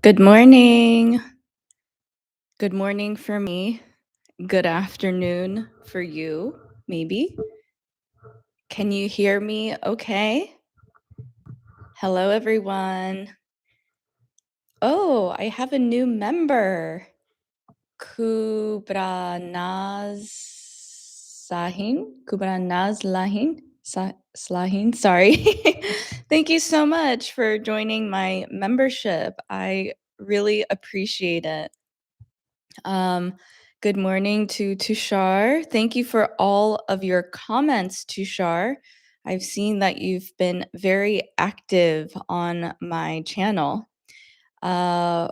Good morning. Good morning for me. Good afternoon for you, maybe. Can you hear me okay? Hello, everyone. Oh, I have a new member. Slahin. Sorry. Thank you so much for joining my membership. I really appreciate it. Good morning to Tushar. Thank you for all of your comments, Tushar. I've seen that you've been very active on my channel. Rafaroa,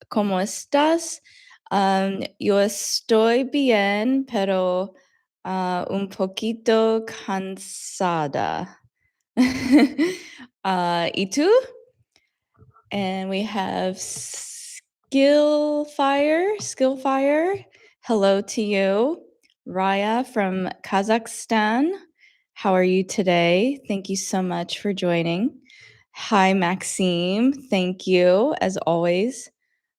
¿cómo estás? Yo estoy bien, pero un poquito cansada. ¿Y tú? And we have Skillfire. Hello to you. Raya from Kazakhstan. How are you today? Thank you so much for joining. Hi, Maxime. Thank you, as always.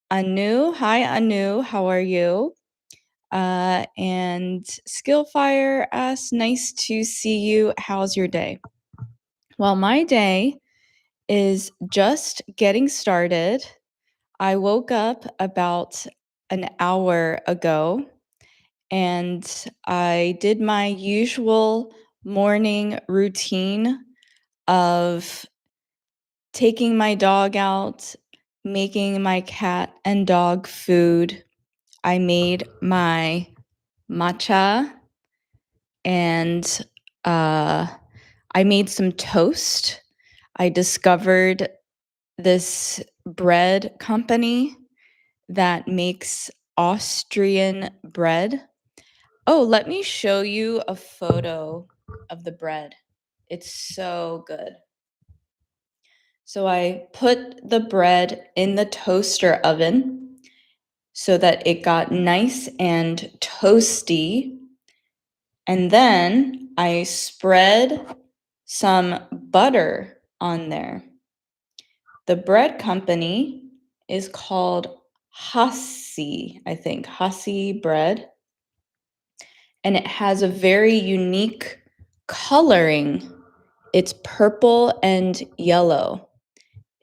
Anu. Hi, Anu. How are you? And Skillfire asks, nice to see you. How's your day? Well, my day is just getting started. I woke up about an hour ago and I did my usual morning routine of taking my dog out, making my cat and dog food. I made my matcha and I made some toast. I discovered this bread company that makes Austrian bread. Oh, let me show you a photo of the bread. It's so good. So I put the bread in the toaster oven so that it got nice and toasty. And then I spread some butter on there. The bread company is called Hassi, I think, Hassi bread. And it has a very unique coloring. It's purple and yellow.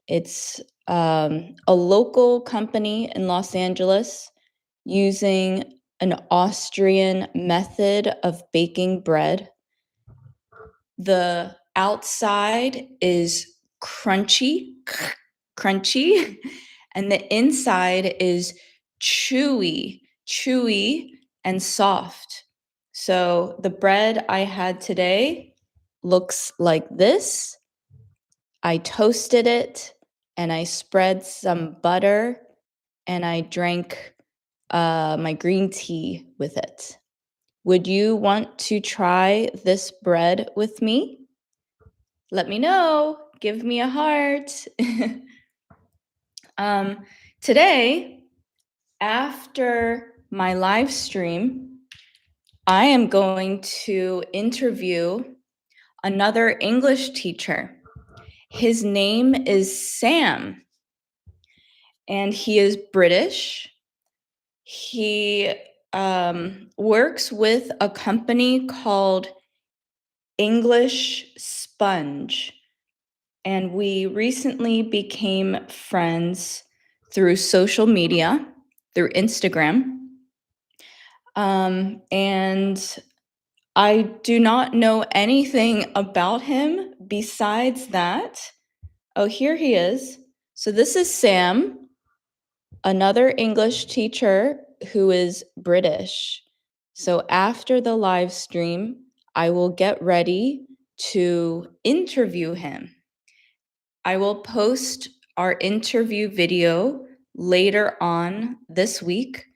It's a local company in Los Angeles using an Austrian method of baking bread. The outside is crunchy, and the inside is chewy and soft. So the bread I had today looks like this. I toasted it and I spread some butter and I drank my green tea with it. Would you want to try this bread with me? Let me know. Give me a heart. Today, after my live stream, I am going to interview another English teacher. His name is Sam, and he is British. He works with a company called English Sponge, and we recently became friends through social media, through Instagram. And I do not know anything about him besides that. Oh, here he is. So this is Sam, another English teacher who is British. So after the live stream, I will get ready to interview him. I will post our interview video later on this week,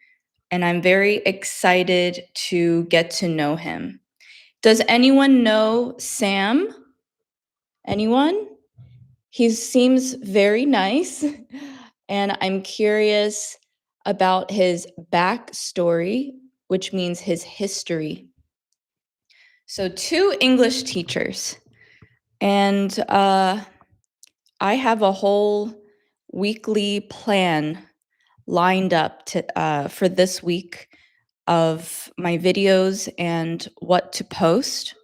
and I'm very excited to get to know him. Does anyone know Sam? Anyone? He seems very nice, and I'm curious about his backstory, which means his history. So, two English teachers, and I have a whole weekly plan lined up for this week of my videos and what to post.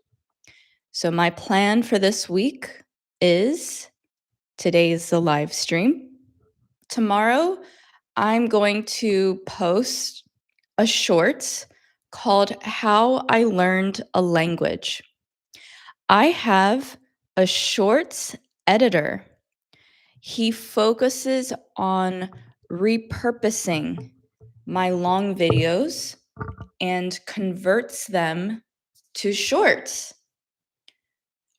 So my plan for this week is today is the live stream. Tomorrow, I'm going to post a short called How I Learned a Language. I have a shorts editor. He focuses on repurposing my long videos and converts them to shorts.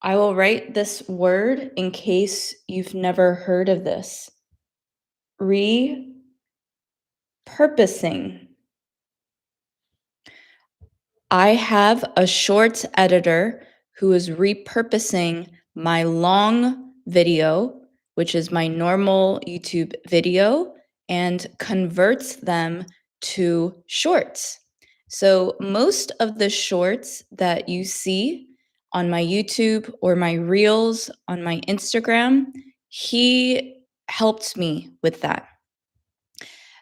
I will write this word in case you've never heard of this. Repurposing. I have a shorts editor who is repurposing my long video, which is my normal YouTube video, and converts them to shorts. So most of the shorts that you see on my YouTube or my reels on my Instagram, he helped me with that.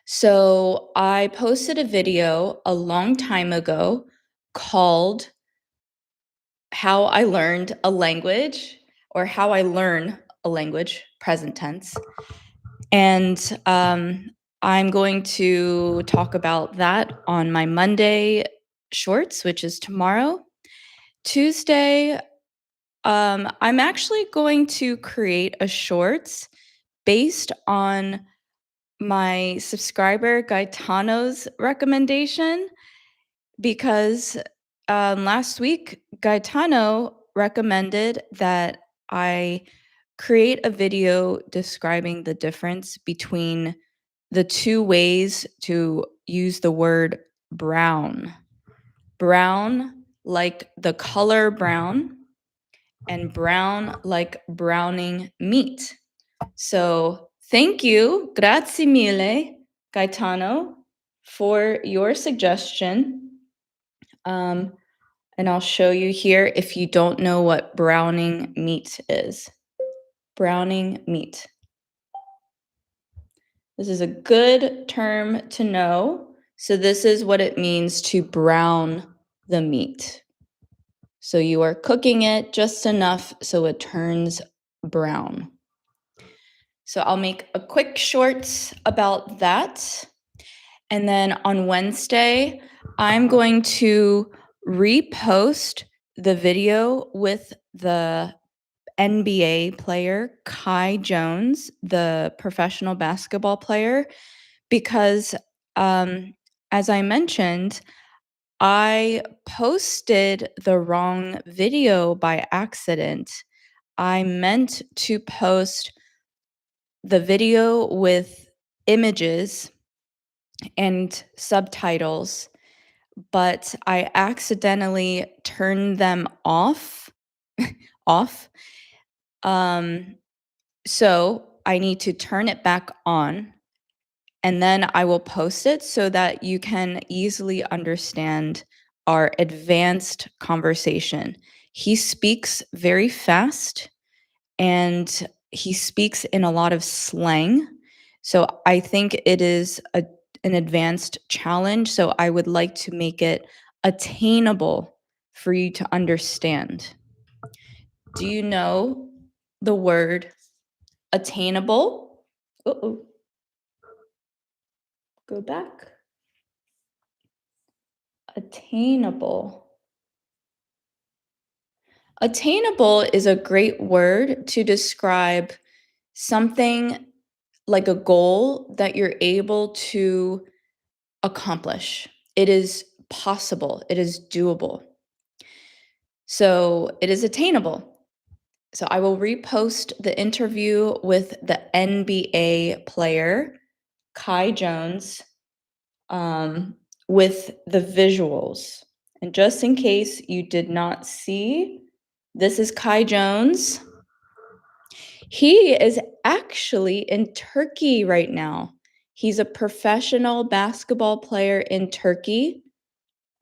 So I posted a video a long time ago called How I Learned a Language, or How I Learn a Language, present tense. And I'm going to talk about that on my Monday shorts, which is tomorrow. Tuesday, I'm actually going to create a shorts based on my subscriber Gaetano's recommendation, because last week Gaetano recommended that I create a video describing the difference between the two ways to use the word brown. Brown like the color brown, and brown like browning meat. So thank you, grazie mille, Gaetano, for your suggestion. And I'll show you here if you don't know what browning meat is. Browning meat. This is a good term to know. So this is what it means to brown the meat. So you are cooking it just enough so it turns brown. So I'll make a quick short about that. And then on Wednesday, I'm going to repost the video with the NBA player, Kai Jones, the professional basketball player, because as I mentioned, I posted the wrong video by accident. I meant to post the video with images and subtitles, but I accidentally turned them off. off. So I need to turn it back on, and then I will post it so that you can easily understand our advanced conversation. He speaks very fast and he speaks in a lot of slang. So I think it is an advanced challenge. So I would like to make it attainable for you to understand. Do you know the word attainable? Uh-oh. Go back. Attainable. Attainable is a great word to describe something like a goal that you're able to accomplish. It is possible, it is doable. So it is attainable. So I will repost the interview with the NBA player, Kai Jones, with the visuals. And just in case you did not see, this is Kai Jones. He is actually in Turkey right now. He's a professional basketball player in Turkey,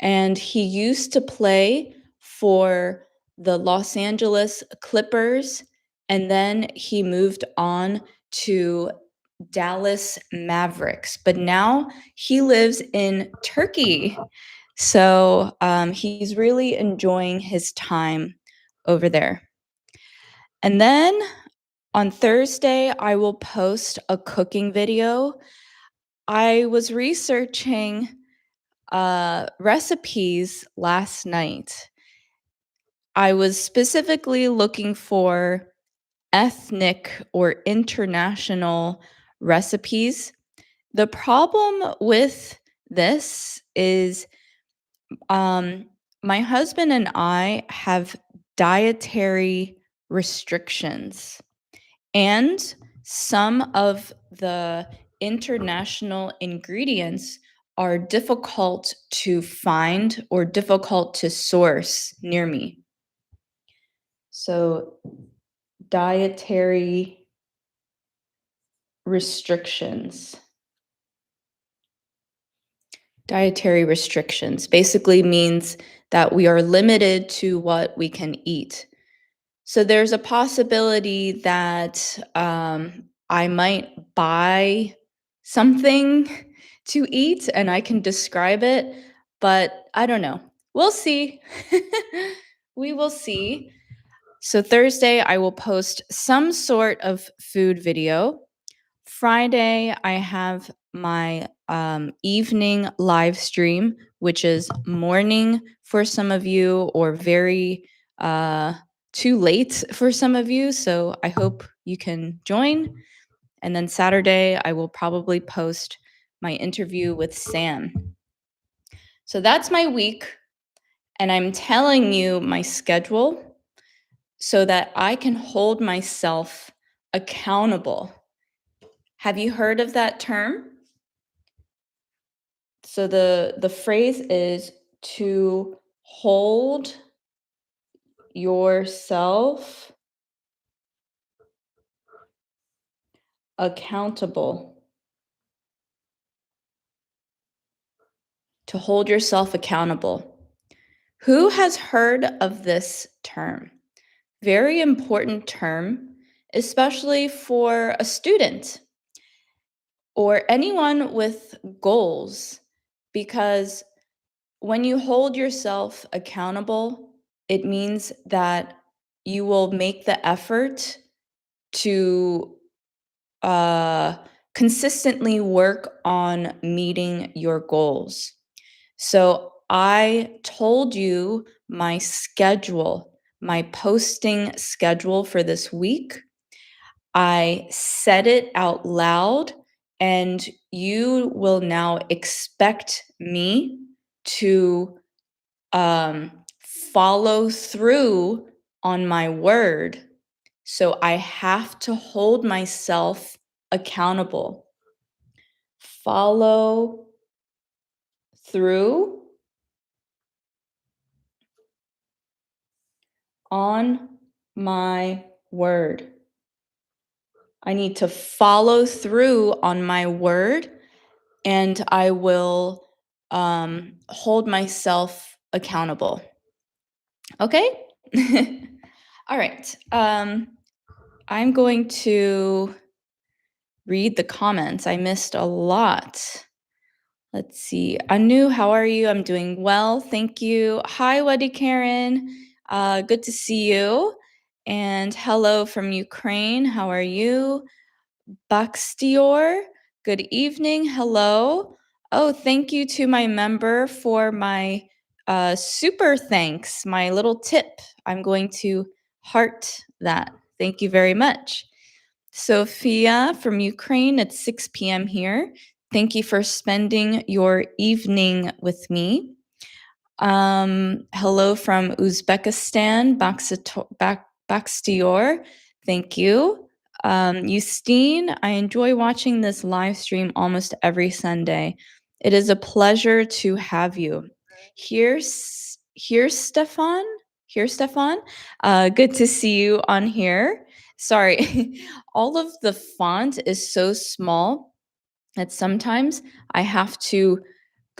and he used to play for the Los Angeles Clippers, and then he moved on to Dallas Mavericks, but now he lives in Turkey. So he's really enjoying his time over there. And then on Thursday, I will post a cooking video. I was researching recipes last night. I was specifically looking for ethnic or international recipes. The problem with this is um, my husband and I have dietary restrictions, and some of the international ingredients are difficult to find or difficult to source near me. So, dietary restrictions. Dietary restrictions basically means that we are limited to what we can eat. So there's a possibility that I might buy something to eat and I can describe it, but I don't know. We'll see. We will see. So Thursday, I will post some sort of food video. Friday, I have my evening live stream, which is morning for some of you or very too late for some of you. So I hope you can join. And then Saturday, I will probably post my interview with Sam. So that's my week. And I'm telling you my schedule so that I can hold myself accountable. Have you heard of that term? So the phrase is to hold yourself accountable. To hold yourself accountable. Who has heard of this term? Very important term, especially for a student or anyone with goals, because when you hold yourself accountable, it means that you will make the effort to consistently work on meeting your goals. So I told you my schedule, my posting schedule for this week. I said it out loud, and you will now expect me to follow through on my word. So I have to hold myself accountable. Follow through on my word. I need to follow through on my word, and I will hold myself accountable. Okay? All right. I'm going to read the comments. I missed a lot. Let's see. Anu, how are you? I'm doing well. Thank you. Hi, Weddy Karen. Good to see you. And hello from Ukraine. How are you? Bakstior, good evening. Hello. Oh, thank you to my member for my super thanks, my little tip. I'm going to heart that. Thank you very much. Sophia from Ukraine, it's 6 p.m. here. Thank you for spending your evening with me. Hello from Uzbekistan, Bakstior. Thank you. Justine, I enjoy watching this live stream almost every Sunday. It is a pleasure to have you. Here's Stefan. Here's Stefan. Good to see you on here. Sorry, all of the font is so small that sometimes I have to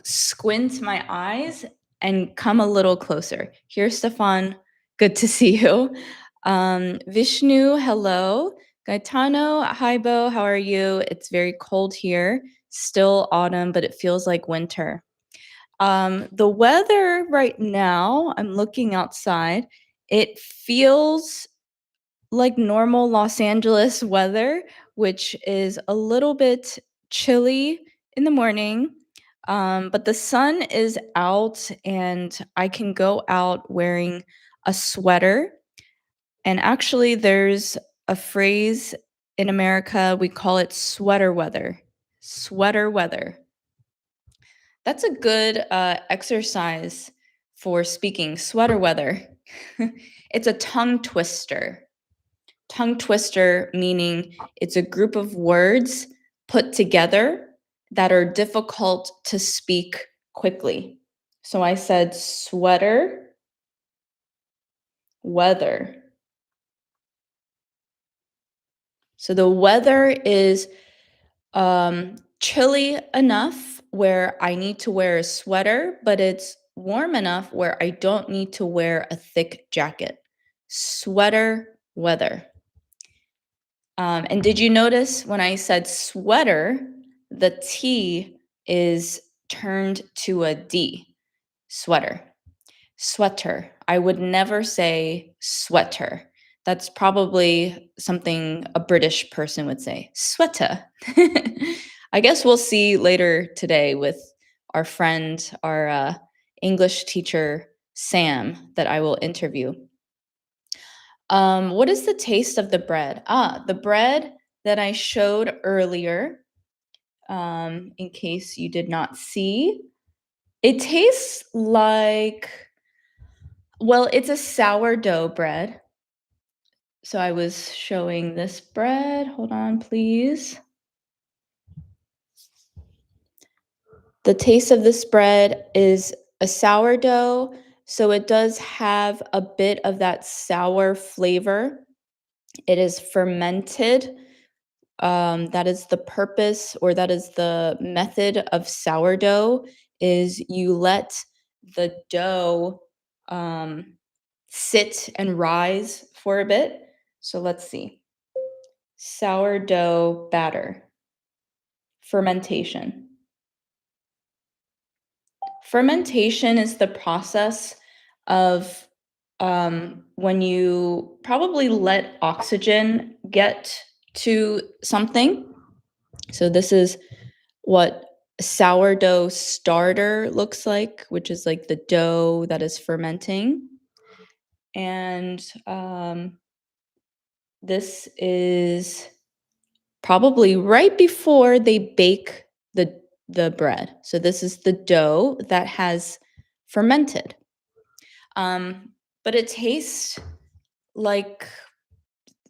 squint my eyes and come a little closer. Here's Stefan. Good to see you. Vishnu, hello. Gaetano, hi Bo, how are you? It's very cold here. Still autumn, but it feels like winter. The weather right now, I'm looking outside. It feels like normal Los Angeles weather, which is a little bit chilly in the morning. But the sun is out and I can go out wearing a sweater. And actually, there's a phrase in America, we call it sweater weather. Sweater weather. That's a good exercise for speaking, sweater weather. It's a tongue twister. Tongue twister meaning it's a group of words put together that are difficult to speak quickly. So I said sweater, weather. So the weather is chilly enough where I need to wear a sweater, but it's warm enough where I don't need to wear a thick jacket. Sweater weather. And did you notice when I said sweater, the T is turned to a D? Sweater. Sweater. I would never say sweater. That's probably something a British person would say. Sweater. I guess we'll see later today with our friend, our English teacher, Sam, that I will interview. What is the taste of the bread? The bread that I showed earlier, in case you did not see, it tastes like, well, it's a sourdough bread. So I was showing this bread. Hold on, please. The taste of this bread is a sourdough, so it does have a bit of that sour flavor. It is fermented. That is the purpose, or that is the method of sourdough, is you let the dough sit and rise for a bit. So let's see. Sourdough batter. Fermentation. Fermentation is the process of when you probably let oxygen get to something. So this is what sourdough starter looks like, which is like the dough that is fermenting. And this is probably right before they bake the bread. So this is the dough that has fermented. But it tastes like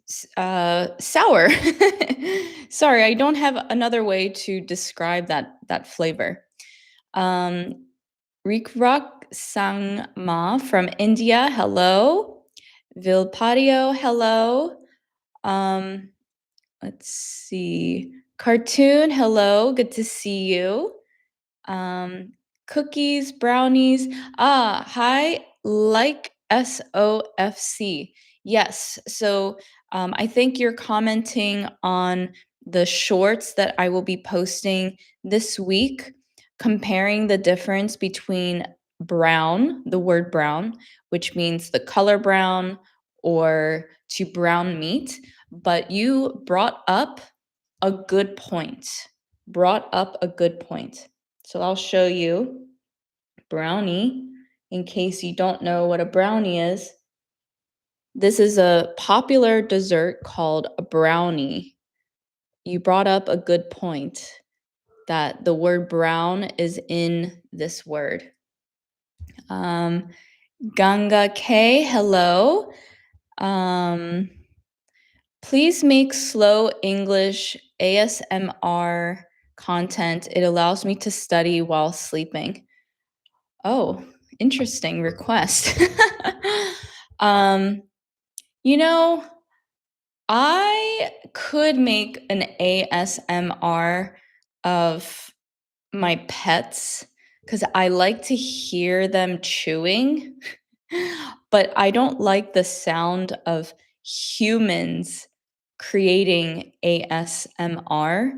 sour. Sorry, I don't have another way to describe that flavor. Rikrak Sangma from India, hello. Vilpadio, hello. Um, let's see. Cartoon, hello. Good to see you. Cookies, brownies. Hi, like SOFC. Yes. So I think you're commenting on the shorts that I will be posting this week, comparing the difference between brown, the word brown, which means the color brown, or to brown meat. But you brought up a good point. Brought up a good point. So I'll show you brownie in case you don't know what a brownie is. This is a popular dessert called a brownie. You brought up a good point that the word brown is in this word. Ganga K, hello. Please make slow English ASMR content. It allows me to study while sleeping. Oh, interesting request. um, you know, I could make an ASMR of my pets because I like to hear them chewing, but I don't like the sound of humans creating ASMR.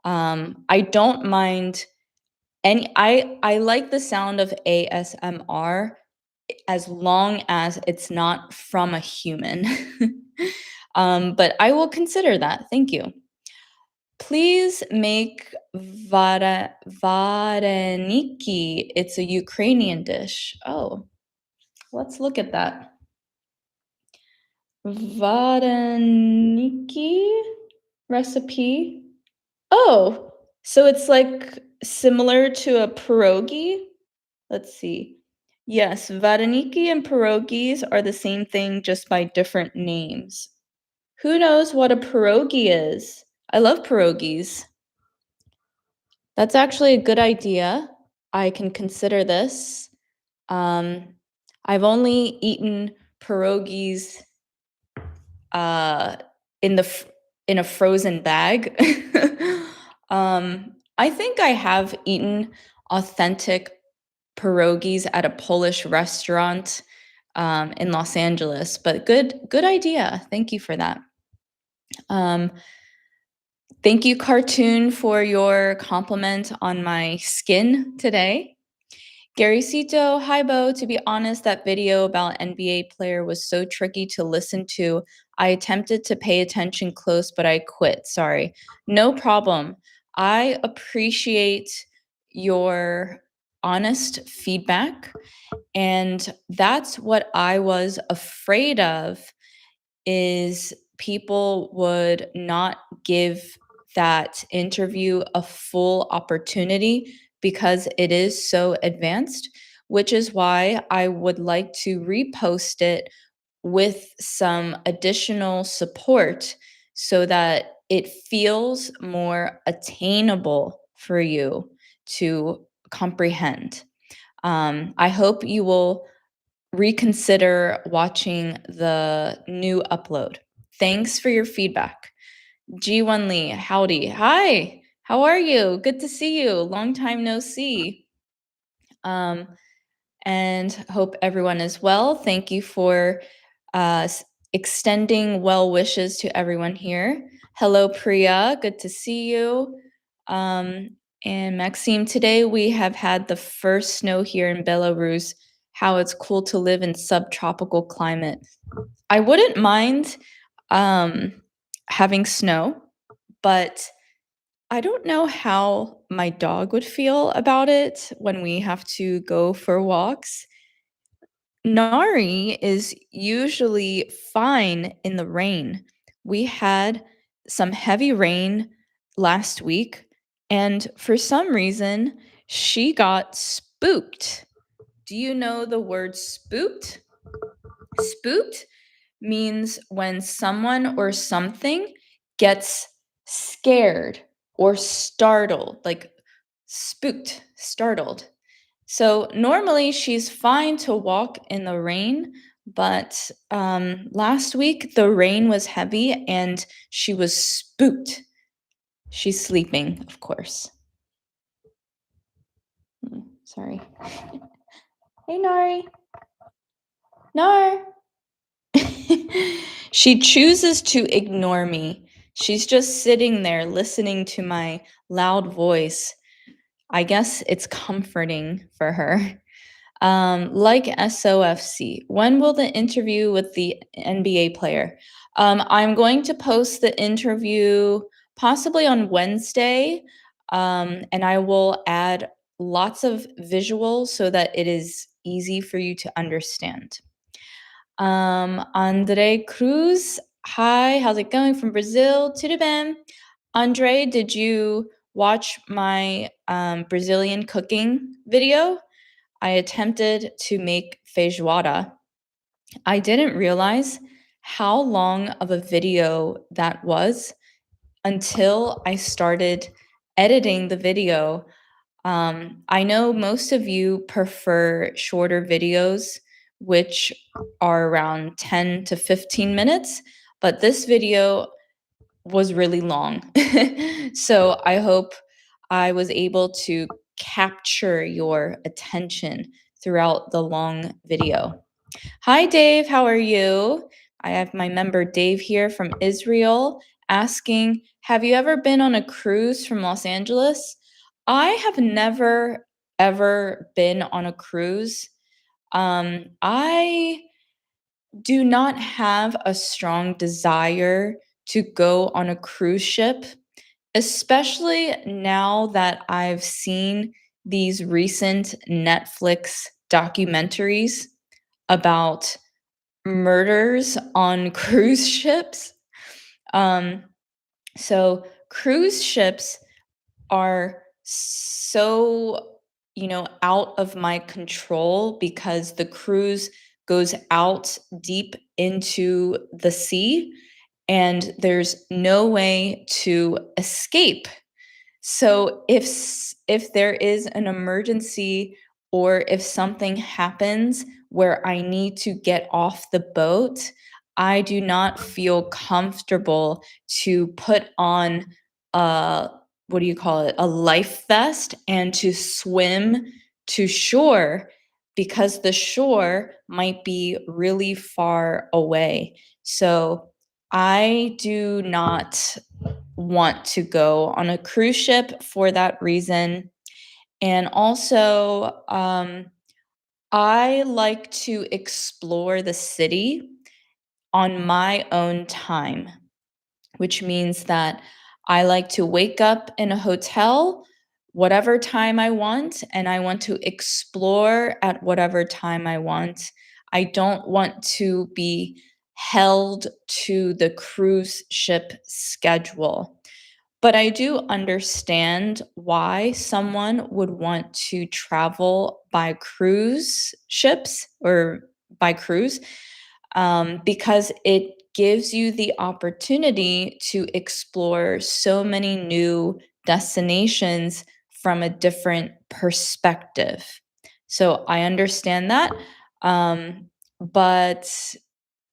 I don't mind any I like the sound of ASMR as long as it's not from a human. But I will consider that. Thank you. Please make vareniki. It's a Ukrainian dish. Oh, let's look at that. Vareniki recipe. Oh, so it's like similar to a pierogi? Let's see. Yes, vareniki and pierogies are the same thing just by different names. Who knows what a pierogi is? I love pierogies. That's actually a good idea. I can consider this. Um, I've only eaten pierogies uh, in in a frozen bag. I think I have eaten authentic pierogies at a Polish restaurant in Los Angeles, but good idea. Thank you for that. Um, Thank you, Cartoon, for your compliment on my skin today. Gary Cito, hi Bo. To be honest, that video about NBA player was so tricky to listen to. I attempted to pay attention close, but I quit. Sorry. No problem. I appreciate your honest feedback. And that's what I was afraid of is people would not give that interview a full opportunity because it is so advanced, which is why I would like to repost it with some additional support so that it feels more attainable for you to comprehend. I hope you will reconsider watching the new upload. Thanks for your feedback. G1 Lee, howdy. Hi, how are you? Good to see you. Long time no see. Um, and hope everyone is well. Thank you for extending well wishes to everyone here. Hello, Priya. Good to see you. Um, and Maxime, today we have had the first snow here in Belarus. How it's cool to live in subtropical climate. I wouldn't mind having snow, but I don't know how my dog would feel about it when we have to go for walks. Nari is usually fine in the rain. We had some heavy rain last week, and for some reason, she got spooked. Do you know the word spooked? Spooked means when someone or something gets scared or startled, like spooked, startled. So normally she's fine to walk in the rain, but last week the rain was heavy and she was spooked. She's sleeping, of course. Sorry. Hey, Nari. Nar. She chooses to ignore me. She's just sitting there listening to my loud voice. I guess it's comforting for her. Like SOFC, when will the interview with the NBA player? I'm going to post the interview possibly on Wednesday, and I will add lots of visuals so that it is easy for you to understand. Andre Cruz, hi, how's it going from Brazil? Tudo bem? Andre, did you watch my Brazilian cooking video? I attempted to make feijoada. I didn't realize how long of a video that was until I started editing the video. I know most of you prefer shorter videos, which are around 10 to 15 minutes, but this video was really long. So I hope I was able to capture your attention throughout the long video. Hi, Dave. How are you? I have my member Dave here from Israel asking, have you ever been on a cruise from Los Angeles? I have never, ever been on a cruise. I do not have a strong desire to go on a cruise ship, especially now that I've seen these recent Netflix documentaries about murders on cruise ships. Um, so cruise ships are so, out of my control because the cruise goes out deep into the sea and there's no way to escape. So if there is an emergency or if something happens where I need to get off the boat, I do not feel comfortable to put on a what do you call it? A life vest and to swim to shore because the shore might be really far away. So I do not want to go on a cruise ship for that reason. And also, I like to explore the city on my own time, which means that I like to wake up in a hotel whatever time I want, and I want to explore at whatever time I want. I don't want to be held to the cruise ship schedule. But I do understand why someone would want to travel by cruise ships or by cruise, because it gives you the opportunity to explore so many new destinations from a different perspective. So I understand that. But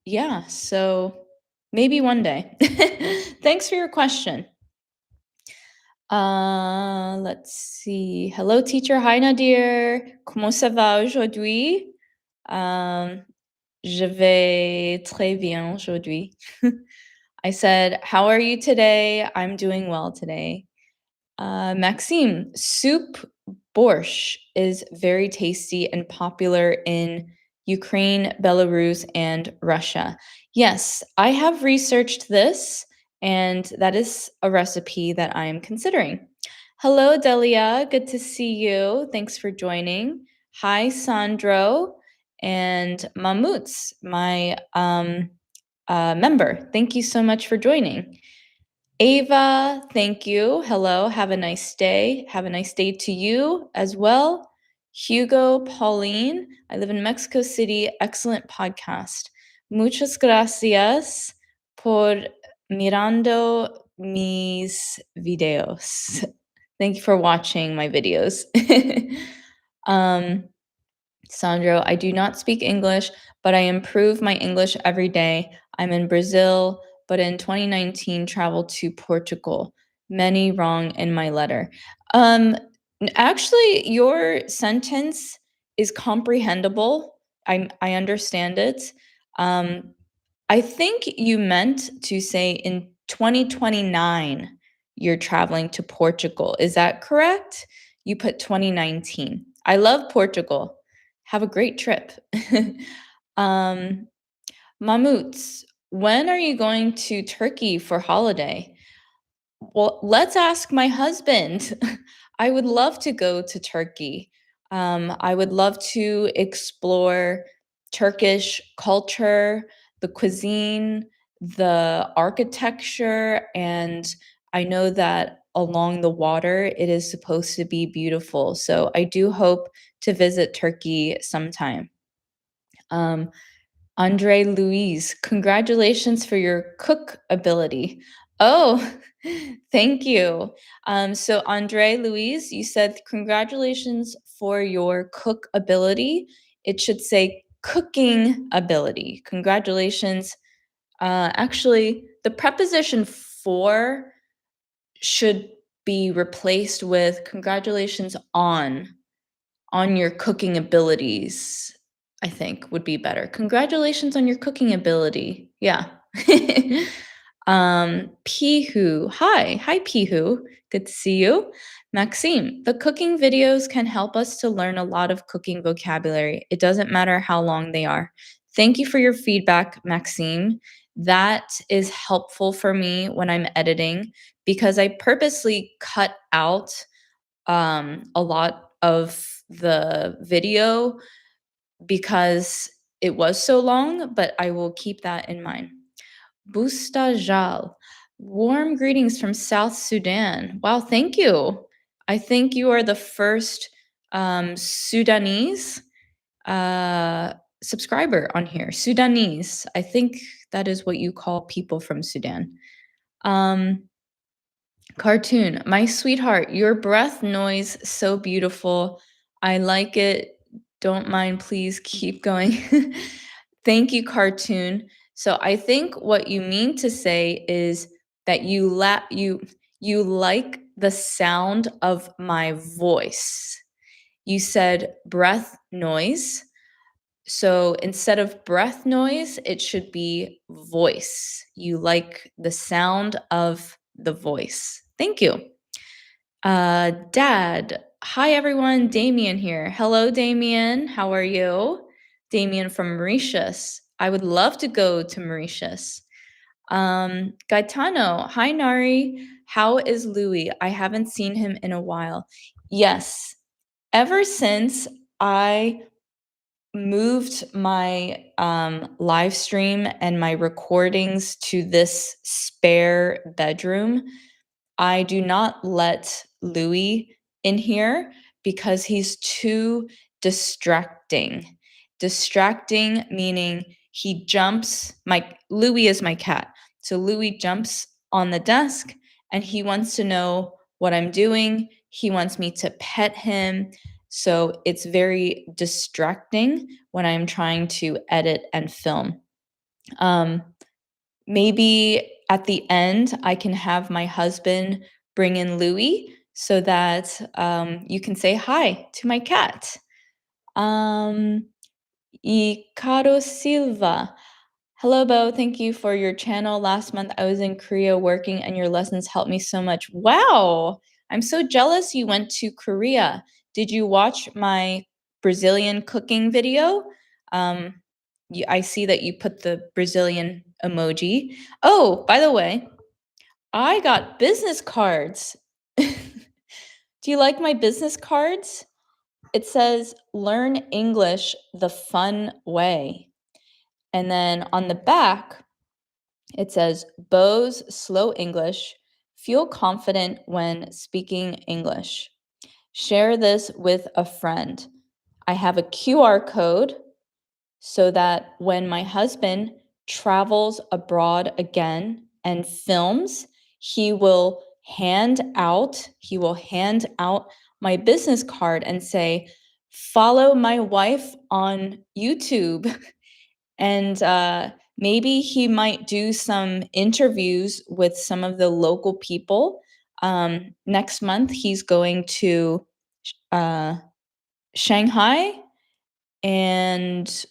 yeah, so maybe one day. Thanks for your question. Let's see. Hello, teacher. Hi, Nadir. Comment ça va aujourd'hui? Je vais très bien aujourd'hui. I said, how are you today? I'm doing well today. Maxime, soup borscht is very tasty and popular in Ukraine, Belarus, and Russia. Yes, I have researched this, and that is a recipe that I am considering. Hello, Delia. Good to see you. Thanks for joining. Hi, Sandro and Mamut's, my member. Thank you so much for joining. Ava, thank you. Hello, have a nice day. Have a nice day to you as well. Hugo, Pauline, I live in Mexico City. Excellent podcast. Muchas gracias por mirando mis videos. Thank you for watching my videos. Sandro, I do not speak English, but I improve my English every day. I'm in Brazil, but in 2019 traveled to Portugal. Many wrong in my letter. Actually, your sentence is comprehensible. I understand it. Um, I think you meant to say in 2029 you're traveling to Portugal. Is that correct? You put 2019. I love Portugal. Have a great trip. um, Mamoots, when are you going to Turkey for holiday? Well, let's ask my husband. I would love to go to Turkey. I would love to explore Turkish culture, the cuisine, the architecture, and I know that along the water it is supposed to be beautiful. So I do hope to visit Turkey sometime. Um, Andre Louise, congratulations for your cook ability. Oh, thank you. So Andre Louise, you said congratulations for your cook ability. It should say cooking ability. Congratulations. Actually, the preposition for should be replaced with congratulations on your cooking abilities. I think would be better. Congratulations on your cooking ability. Yeah. Pihu. Hi. Hi, Pihu. Good to see you. Maxime, the cooking videos can help us to learn a lot of cooking vocabulary. It doesn't matter how long they are. Thank you for your feedback, Maxime. That is helpful for me when I'm editing because I purposely cut out a lot of the video because it was so long, but I will keep that in mind. Bustajal, warm greetings from South Sudan. Wow, thank you. I think you are the first Sudanese uh, subscriber on here. Sudanese. I think that is what you call people from Sudan. Um, Cartoon, my sweetheart, your breath noise so beautiful. I like it. Don't mind, please keep going. Thank you, Cartoon. So I think what you mean to say is that you like the sound of my voice. You said breath noise. So instead of breath noise, it should be voice. You like the sound of the voice. Thank you. Dad. Hi, everyone. Damien here. Hello, Damien. How are you? Damien from Mauritius. I would love to go to Mauritius. Gaetano. Hi, Nari. How is Louis? I haven't seen him in a while. Yes. Ever since I moved my live stream and my recordings to this spare bedroom, I do not let Louis in here because he's too distracting. Distracting meaning he jumps. Louis is my cat. So Louis jumps on the desk and he wants to know what I'm doing. He wants me to pet him. So it's very distracting when I'm trying to edit and film. Maybe at the end, I can have my husband bring in Louis so that you can say hi to my cat. Icaro Silva. Hello, Bo. Thank you for your channel. Last month, I was in Korea working, and your lessons helped me so much. Wow. I'm so jealous you went to Korea. Did you watch my Brazilian cooking video? I see that you put the Brazilian emoji. Oh, by the way, I got business cards. Do you like my business cards? It says, learn English the fun way. And then on the back, it says, Bo's slow English. Feel confident when speaking English. Share this with a friend. I have a QR code so that when my husband travels abroad again and films, he will hand out my business card and say, follow my wife on YouTube. And maybe he might do some interviews with some of the local people. Next month, he's going to Shanghai and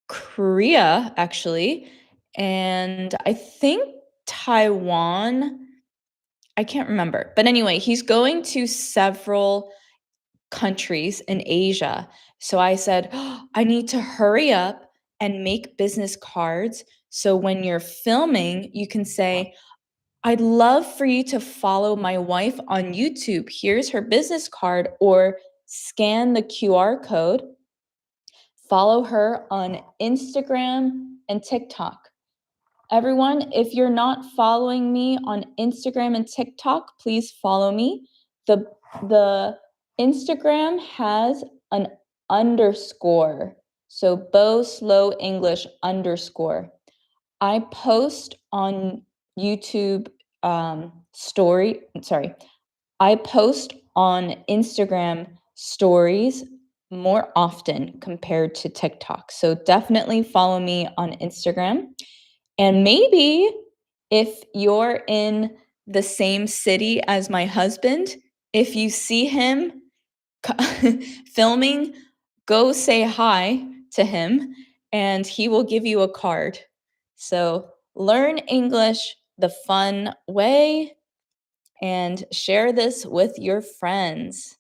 Korea, actually, and I think Taiwan. I can't remember. But anyway, he's going to several countries in Asia. So I said, "Oh, I need to hurry up and make business cards. So when you're filming, you can say, I'd love for you to follow my wife on YouTube. Here's her business card, or scan the QR code. Follow her on Instagram and TikTok. Everyone, if you're not following me on Instagram and TikTok, please follow me. The Instagram has an underscore. So Bo Slow English underscore. I post on YouTube I post on Instagram stories more often compared to TikTok. So definitely follow me on Instagram. And maybe if you're in the same city as my husband, if you see him filming, go say hi to him, and he will give you a card. So learn English the fun way and share this with your friends.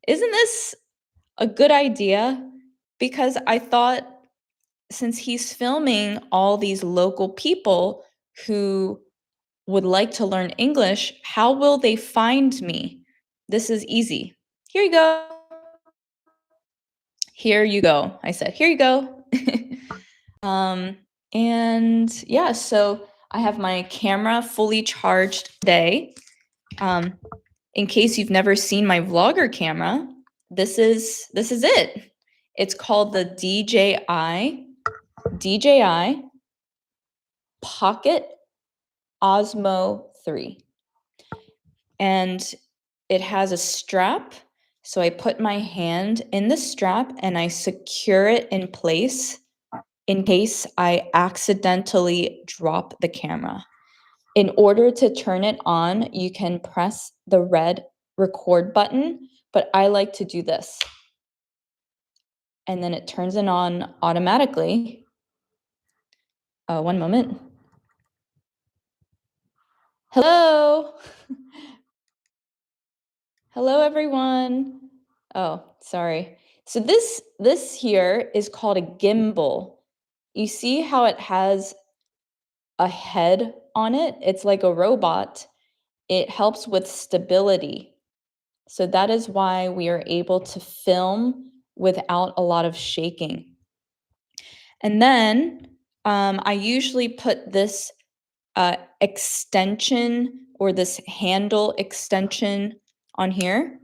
Isn't this a good idea? Because I thought since he's filming all these local people who would like to learn English, how will they find me? This is easy. Here you go. Here you go. I said, here you go. And yeah, so I have my camera fully charged today. In case you've never seen my vlogger camera, this is it. It's called the DJI Pocket Osmo 3. And it has a strap. So I put my hand in the strap and I secure it in place in case I accidentally drop the camera. In order to turn it on, you can press the red record button, but I like to do this. And then it turns it on automatically. One moment. Hello. Hello, everyone. Oh, sorry. So this here is called a gimbal. You see how it has a head on it? It's like a robot. It helps with stability. So that is why we are able to film without a lot of shaking. And then I usually put this extension or this handle extension on here.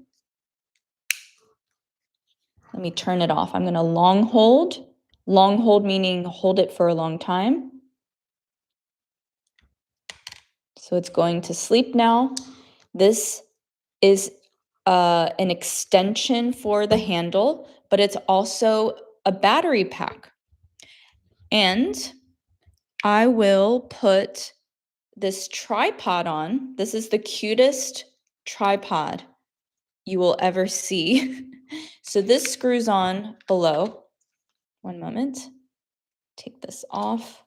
Let me turn it off. I'm going to long hold. Long hold meaning hold it for a long time. So it's going to sleep now. This is an extension for the handle, but it's also a battery pack. And I will put this tripod on. This is the cutest tripod you will ever see. So this screws on below. One moment. Take this off.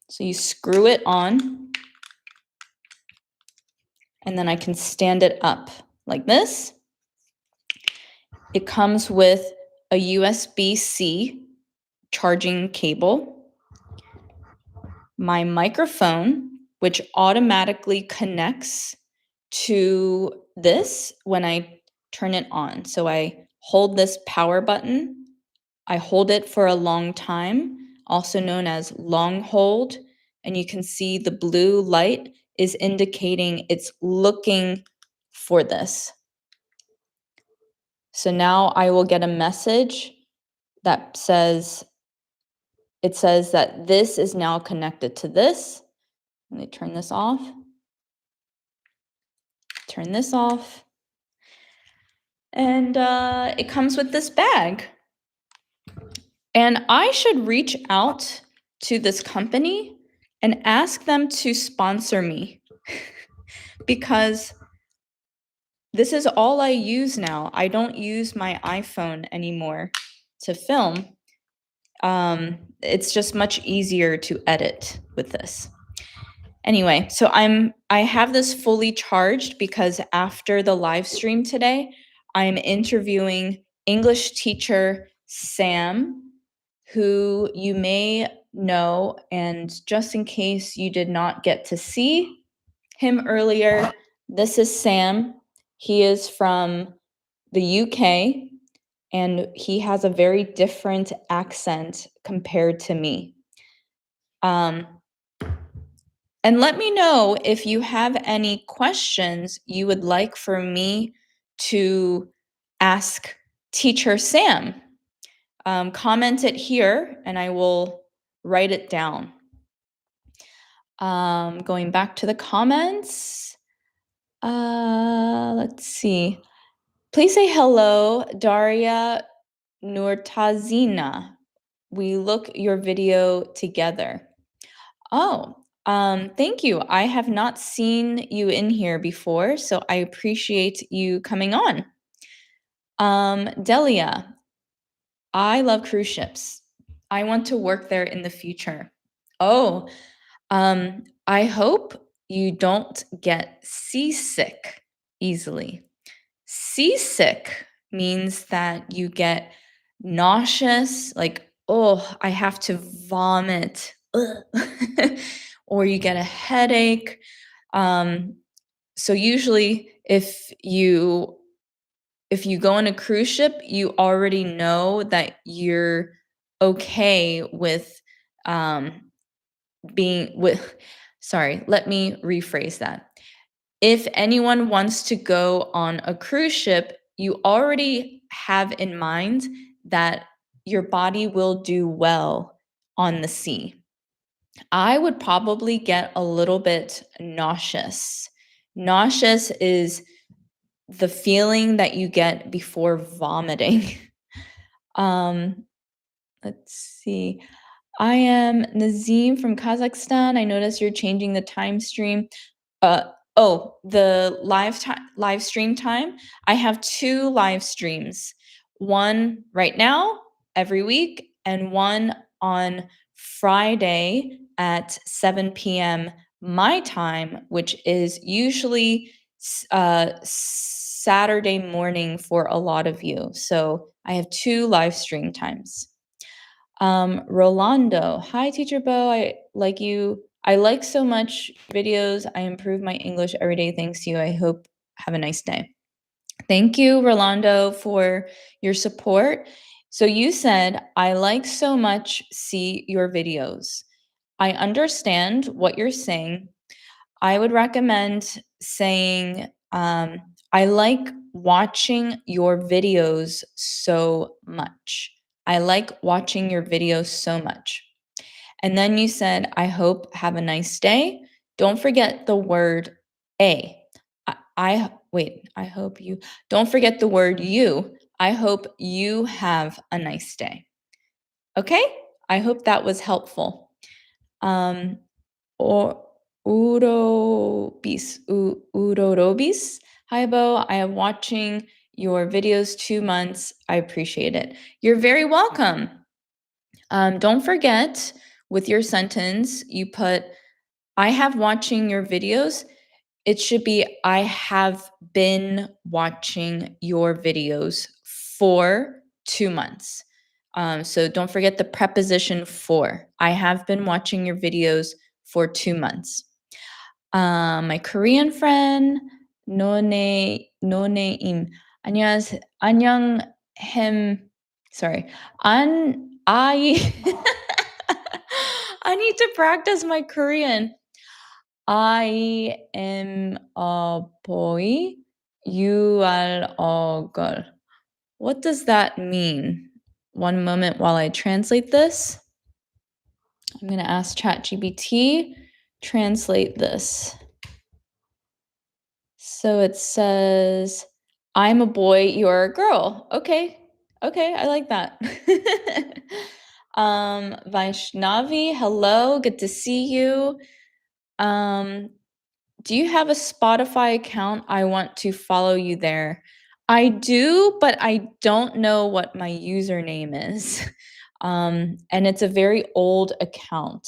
So you screw it on, and then I can stand it up like this. It comes with a USB-C charging cable, my microphone, which automatically connects to this when I turn it on. So I hold this power button. I hold it for a long time, also known as long hold. And you can see the blue light is indicating it's looking for this. So now I will get a message that says, it says that this is now connected to this. Let me turn this off. Turn this off. And it comes with this bag. And I should reach out to this company and ask them to sponsor me because this is all I use now. I don't use my iPhone anymore to film. It's just much easier to edit with this. Anyway, so I have this fully charged because after the live stream today, I'm interviewing English teacher Sam, who you may know, and just in case you did not get to see him earlier, this is Sam. He is from the UK, and he has a very different accent compared to me. And let me know if you have any questions you would like for me to ask Teacher Sam. Comment it here and I will write it down. Going back to the comments. Let's see. Please say hello, Daria Nurtazina. We look your video together. Oh, thank you. I have not seen you in here before, so I appreciate you coming on. Delia, I love cruise ships. I want to work there in the future. Oh, I hope you don't get seasick easily. Seasick means that you get nauseous, like, oh, I have to vomit, ugh. Or you get a headache. So usually if you go on a cruise ship, you already know that you're okay with being with sorry, let me rephrase that. If anyone wants to go on a cruise ship, you already have in mind that your body will do well on the sea. I would probably get a little bit nauseous. Nauseous is the feeling that you get before vomiting. um, let's see. I am Nazim from Kazakhstan. I noticed you're changing the time stream. Uh, the live stream time. I have 2 live streams. One right now every week and one on Friday at 7 p.m. my time, which is usually Saturday morning for a lot of you. So I have 2 live stream times. Rolando, hi, Teacher Bo. I like you. I like so much videos. I improve my English every day thanks to you. I hope have a nice day. Thank you, Rolando, for your support. So you said, I like so much see your videos. I understand what you're saying. I would recommend saying, I like watching your videos so much. I like watching your videos so much. And then you said, I hope have a nice day. Don't forget the word a. I hope you don't forget the word you. I hope you have a nice day. Okay? I hope that was helpful. Or Urorobis. Hi, Bo. I am watching your videos 2 months. I appreciate it. You're very welcome. Don't forget with your sentence, you put, I have watching your videos. It should be, I have been watching your videos for 2 months. So don't forget the preposition for. I have been watching your videos for 2 months. My Korean friend, Noneim. 안녕 him. Sorry. I I need to practice my Korean. I am a boy. You are a girl. What does that mean? One moment while I translate this. I'm going to ask ChatGPT, translate this. So it says, I'm a boy, you're a girl. Okay. Okay, I like that. Vaishnavi, hello, good to see you. Do you have a Spotify account? I want to follow you there. I do, but I don't know what my username is. And it's a very old account.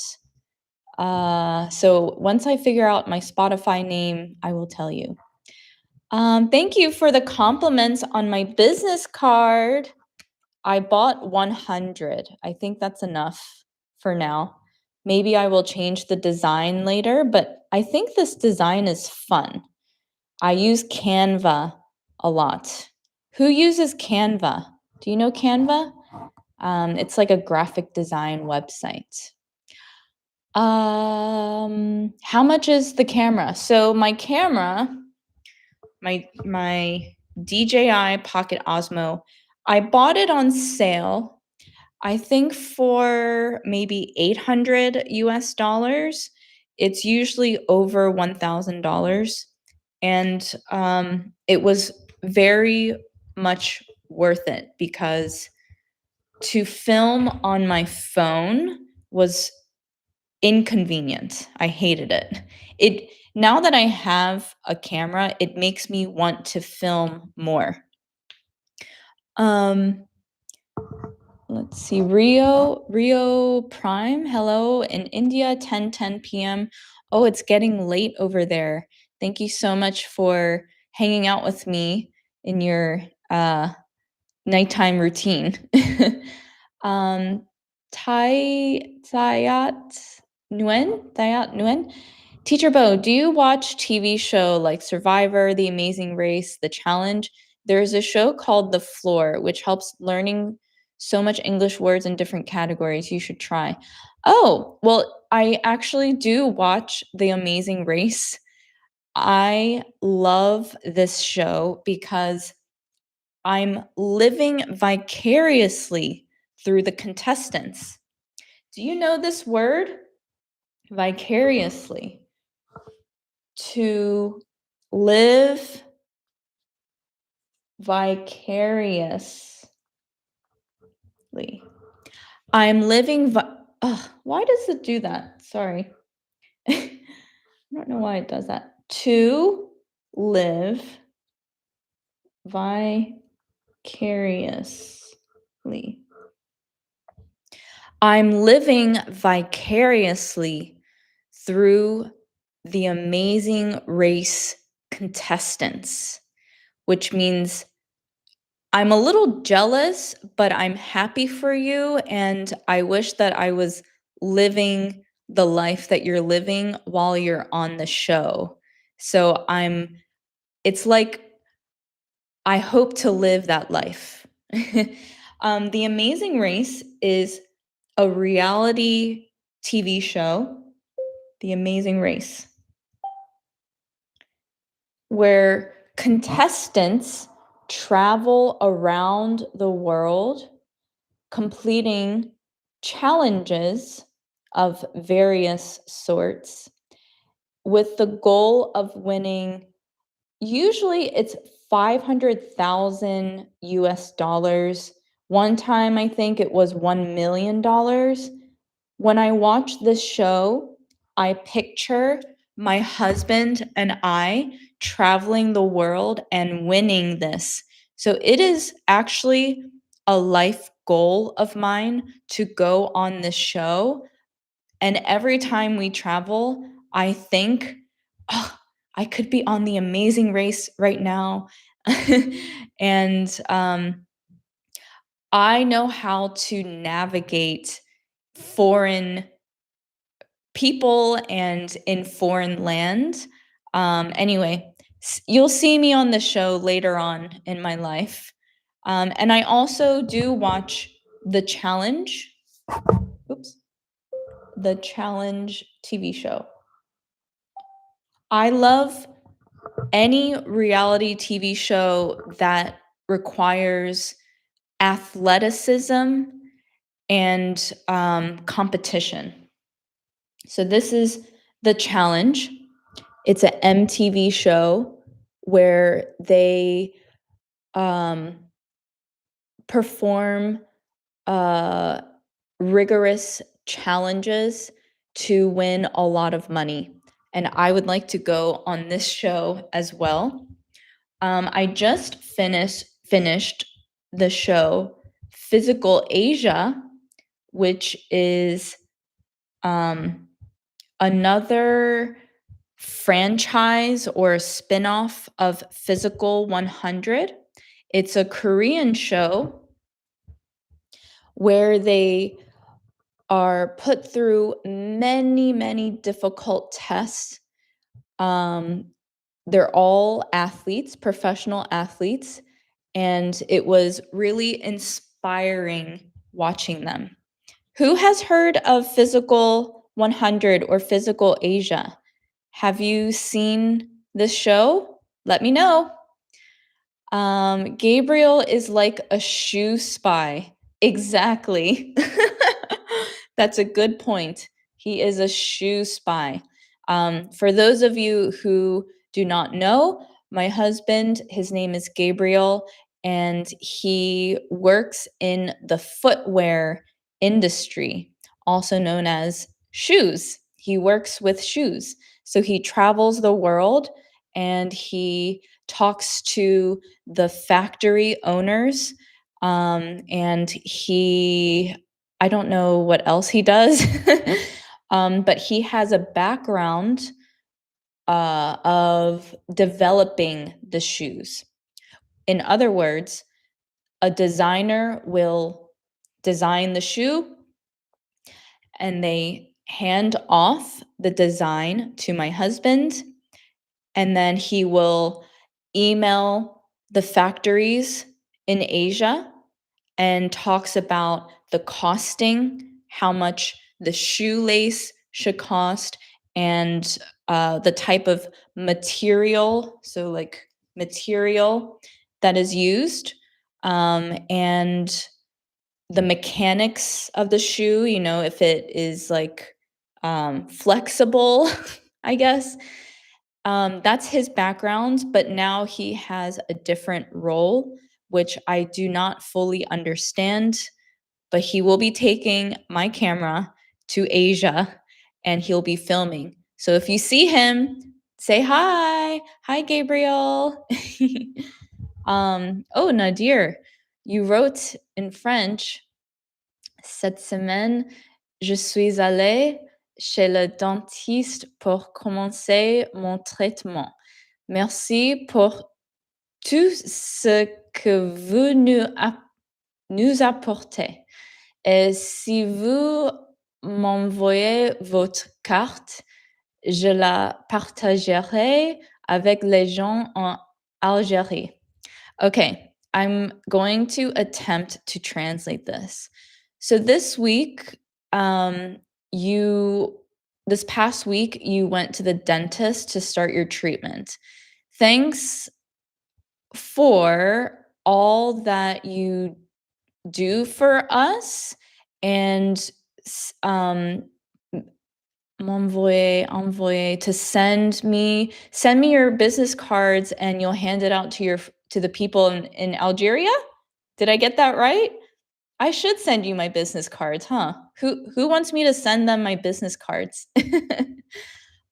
So once I figure out my Spotify name, I will tell you. Thank you for the compliments on my business card. I bought 100. I think that's enough for now. Maybe I will change the design later, but I think this design is fun. I use Canva a lot. Who uses Canva? Do you know Canva? It's like a graphic design website. How much is the camera? So my camera, my DJI Pocket Osmo, I bought it on sale. I think for maybe 800 US dollars. It's usually over $1,000. And it was very much worth it because to film on my phone was inconvenient. I hated it. Now that I have a camera, it makes me want to film more. let's see, Rio Prime, hello in India, 10:10 p.m. Oh, it's getting late over there. Thank you so much for hanging out with me in your nighttime routine. um, Thayat Nguyen. Teacher Bo, do you watch TV show like Survivor, The Amazing Race, The Challenge? There's a show called The Floor, which helps learning so much English words in different categories. You should try. Oh, well, I actually do watch The Amazing Race. I love this show because I'm living vicariously through the contestants. Do you know this word? Vicariously. To live vicariously. I'm living why does it do that? Sorry. I don't know why it does that. To live vicariously. I'm living vicariously through the amazing race contestants, which means I'm a little jealous, but I'm happy for you. And I wish that I was living the life that you're living while you're on the show. So it's like, I hope to live that life. The Amazing Race is a reality TV show, The Amazing Race, where contestants travel around the world completing challenges of various sorts with the goal of winning. Usually it's 500,000 US dollars. One time I think it was $1 million. When I watch this show, I picture my husband and I traveling the world and winning this. So it is actually a life goal of mine to go on this show. And every time we travel, I think, oh, I could be on the Amazing Race right now. And I know how to navigate foreign people and in foreign land. Anyway, you'll see me on the show later on in my life. And I also do watch The Challenge. Oops. The Challenge TV show. I love any reality TV show that requires athleticism and competition. So this is The Challenge. It's an MTV show where they perform rigorous challenges to win a lot of money. And I would like to go on this show as well. I just finished the show Physical Asia, which is another franchise or a spin-off of Physical 100. It's a Korean show where they are put through many, many difficult tests. They're all athletes, professional athletes, and it was really inspiring watching them. Who has heard of Physical 100 or Physical Asia? Have you seen this show? Let me know. Gabriel is like a shoe spy. Exactly. That's a good point. He is a shoe spy. For those of you who do not know, my husband, his name is Gabriel, and he works in the footwear industry, also known as shoes. He works with shoes. So he travels the world and he talks to the factory owners And I don't know what else he does, but he has a background of developing the shoes. In other words, a designer will design the shoe and they hand off the design to my husband, and then he will email the factories in Asia and talks about the costing, how much the shoelace should cost, and the type of material, so like material that is used, and the mechanics of the shoe, if it is like flexible, I guess. That's his background, but now he has a different role, which I do not fully understand. But he will be taking my camera to Asia and he'll be filming. So if you see him, say hi. Hi, Gabriel. Oh, Nadir, you wrote in French, cette semaine, je suis allée chez le dentiste pour commencer mon traitement. Merci pour tout ce que vous nous apportez. Et si vous m'envoyez votre carte, je la partagerai avec les gens en Algérie. Okay, I'm going to attempt to translate this. So you this past week, you went to the dentist to start your treatment. Thanks for all that you do for us and envoyer to send me your business cards and you'll hand it out to the people in Algeria. Did I get that right? I should send you my business cards, huh? Who wants me to send them my business cards?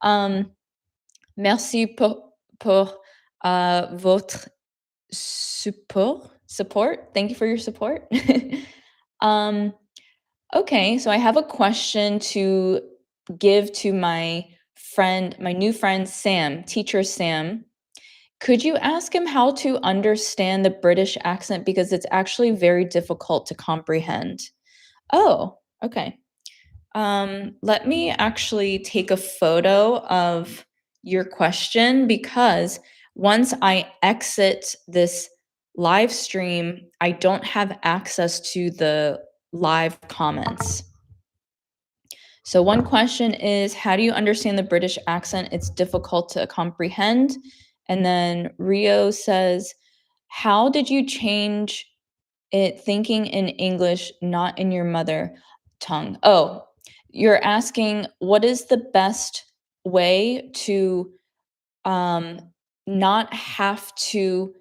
um, Merci pour votre support. Thank you for your support. um, okay, so I have a question to give to my new friend Sam, teacher Sam. Could you ask him how to understand the British accent because it's actually very difficult to comprehend? Oh, okay. Let me actually take a photo of your question because once I exit this live stream, I don't have access to the live comments. So, one question is, how do you understand the British accent? It's difficult to comprehend. And then Rio says, how did you change it thinking in English, not in your mother tongue? Oh, you're asking what is the best way to um, not have to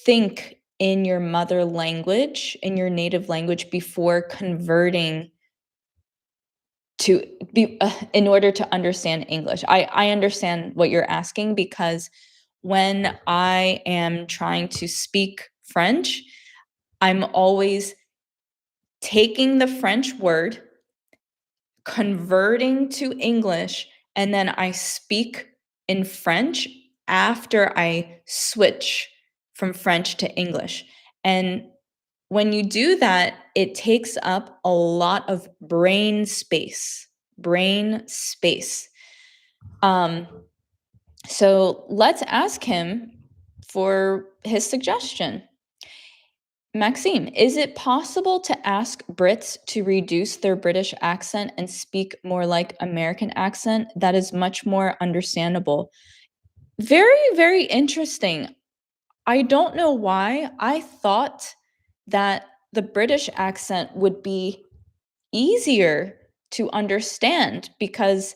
think in your mother language, in your native language, before converting to be in order to understand English. I understand what you're asking because when I am trying to speak French, I'm always taking the French word, converting to English, and then I speak in French after I switch from French to English. And when you do that, it takes up a lot of brain space. Brain space. So let's ask him for his suggestion. Maxime, is it possible to ask Brits to reduce their British accent and speak more like American accent? That is much more understandable. Very, very interesting. I don't know why. I thought that the British accent would be easier to understand because,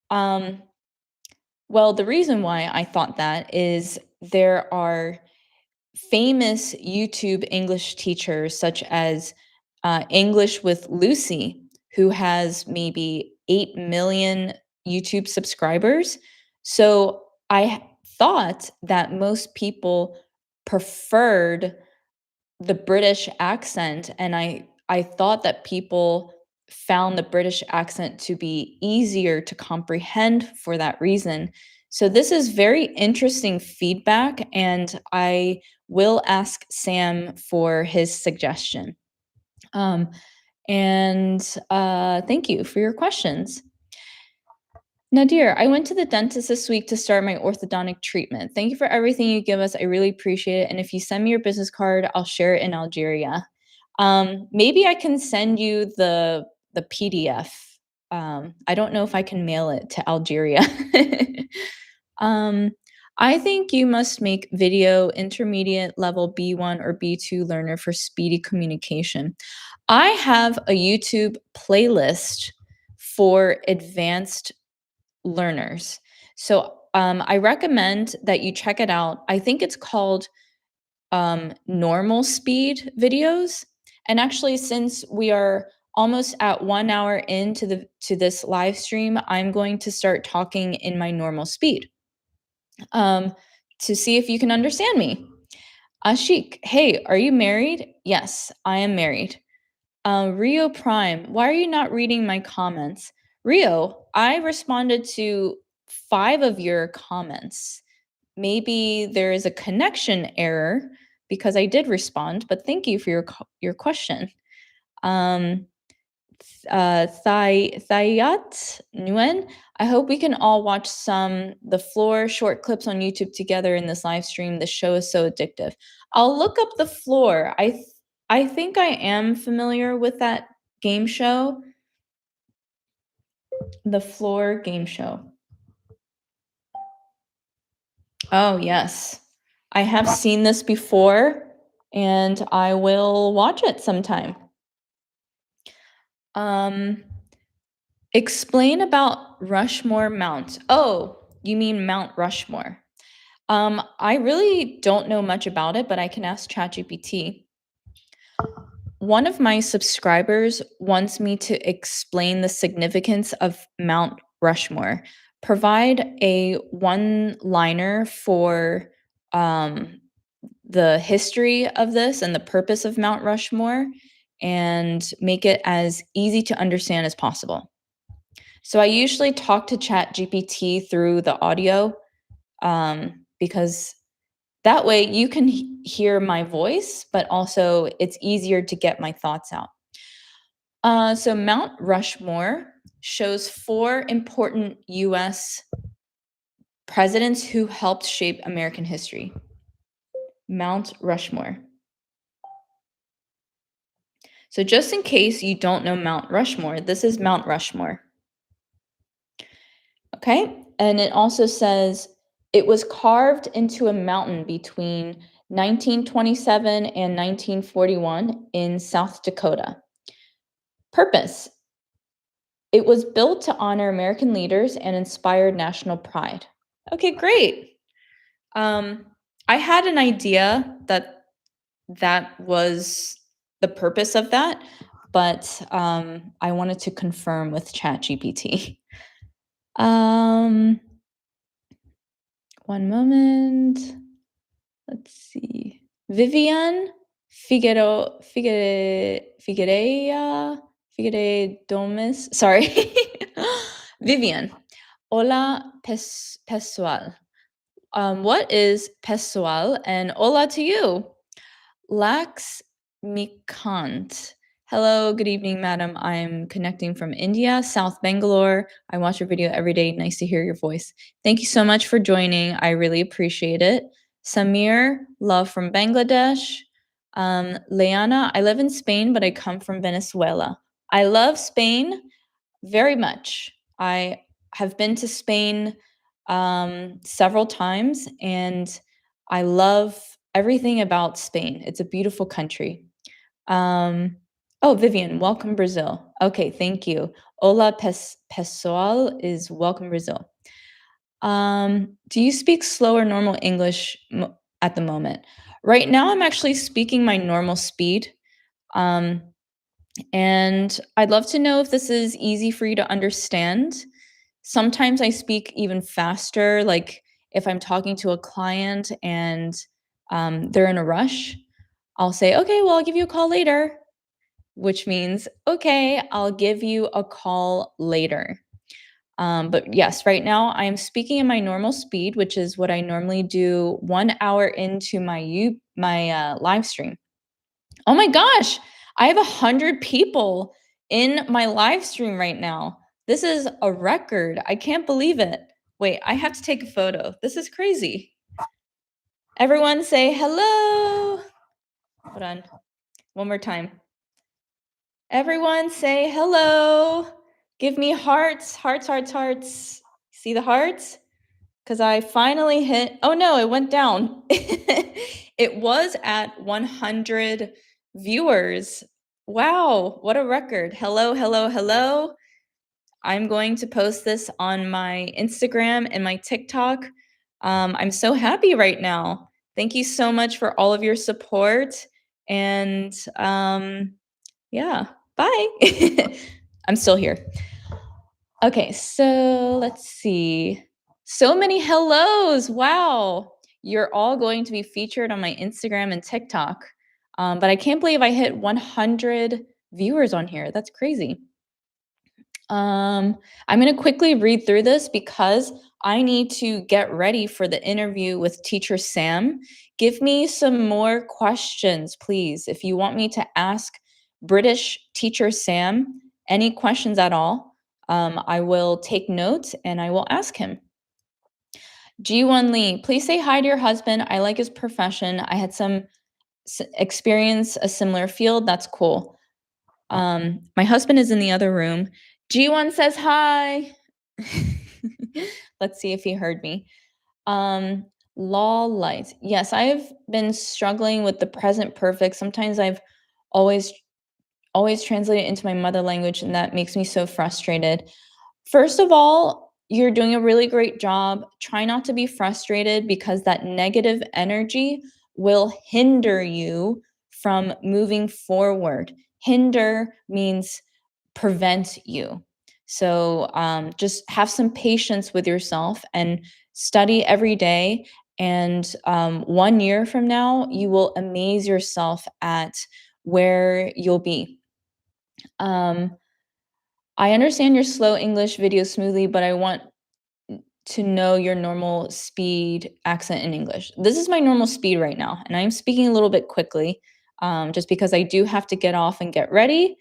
well, the reason why I thought that is there are famous YouTube English teachers such as English with Lucy, who has maybe 8 million YouTube subscribers. So I thought that most people preferred the British accent, and I thought that people found the British accent to be easier to comprehend for that reason. So this is very interesting feedback, and I will ask Sam for his suggestion. Um, thank you for your questions. Nadir, I went to the dentist this week to start my orthodontic treatment. Thank you for everything you give us. I really appreciate it. And if you send me your business card, I'll share it in Algeria. Maybe I can send you the PDF. I don't know if I can mail it to Algeria. um, I think you must make video intermediate level B1 or B2 learner for speedy communication. I have a YouTube playlist for advanced learners. So I recommend that you check it out. I think it's called normal speed videos. And actually, since we are almost at 1 hour into this live stream, I'm going to start talking in my normal speed to see if you can understand me. Ashik, hey, are you married? Yes, I am married. Rio Prime, why are you not reading my comments? Rio, I responded to 5 of your comments. Maybe there is a connection error because I did respond, but thank you for your question. Thayat Nguyen, I hope we can all watch the floor short clips on YouTube together in this live stream. The show is so addictive. I'll look up the floor. I think I am familiar with that game show. The floor game show. Oh, yes. I have seen this before, and I will watch it sometime. Explain about Rushmore Mount. Oh, you mean Mount Rushmore. I really don't know much about it, but I can ask ChatGPT. One of my subscribers wants me to explain the significance of Mount Rushmore. Provide a one-liner for the history of this and the purpose of Mount Rushmore, and make it as easy to understand as possible. So I usually talk to ChatGPT through the audio because that way you can hear my voice, but also it's easier to get my thoughts out. So Mount Rushmore shows 4 important US presidents who helped shape American history. Mount Rushmore. So just in case you don't know Mount Rushmore, this is Mount Rushmore. Okay, and it also says it was carved into a mountain between 1927 and 1941 in South Dakota. Purpose: it was built to honor American leaders and inspire national pride. Okay, great. I had an idea that was the purpose of that, but I wanted to confirm with ChatGPT. One moment. Let's see. Vivian Figueredomis. Sorry. Vivian. Hola, pessoal. What is pessoal? And hola to you. Lax Mikant. Hello, good evening, madam. I'm connecting from India, South Bangalore. I watch your video every day. Nice to hear your voice. Thank you so much for joining. I really appreciate it. Samir, love from Bangladesh. Leana, I live in Spain, but I come from Venezuela. I love Spain very much. I have been to Spain several times, and I love everything about Spain. It's a beautiful country. Oh, Vivian, welcome Brazil. Okay, thank you. Hola pessoal is welcome Brazil. Do you speak slow or normal English at the moment? Right now, I'm actually speaking my normal speed. And I'd love to know if this is easy for you to understand. Sometimes I speak even faster, like if I'm talking to a client and they're in a rush. I'll say, "Okay, well, I'll give you a call later," which means, "Okay, I'll give you a call later." But yes, right now I am speaking in my normal speed, which is what I normally do 1 hour into my live stream. Oh my gosh, I have 100 people in my live stream right now. This is a record. I can't believe it. Wait, I have to take a photo. This is crazy. Everyone say hello. Hold on. One more time. Everyone say hello. Give me hearts, hearts, hearts, hearts. See the hearts? Because I finally hit, oh no, it went down. It was at 100 viewers. Wow, what a record. Hello, hello, hello. I'm going to post this on my Instagram and my TikTok. I'm so happy right now. Thank you so much for all of your support. And yeah, bye. I'm still here. Okay, so let's see. So many hellos. Wow. You're all going to be featured on my Instagram and TikTok. But I can't believe I hit 100 viewers on here. That's crazy. I'm going to quickly read through this because I need to get ready for the interview with Teacher Sam. Give me some more questions, please. If you want me to ask British Teacher Sam any questions at all, I will take notes and I will ask him. G1 Lee, please say hi to your husband. I like his profession. I had some experience a similar field. That's cool. My husband is in the other room. G1 says hi. Let's see if he heard me. Law light. Yes, I've been struggling with the present perfect. Sometimes I've always translated into my mother language, and that makes me so frustrated. First of all, you're doing a really great job. Try not to be frustrated because that negative energy will hinder you from moving forward. Hinder means prevent you. So just have some patience with yourself and study every day. And 1 year from now, you will amaze yourself at where you'll be. I understand your slow English video smoothly, but I want to know your normal speed accent in English. This is my normal speed right now, and I'm speaking a little bit quickly just because I do have to get off and get ready.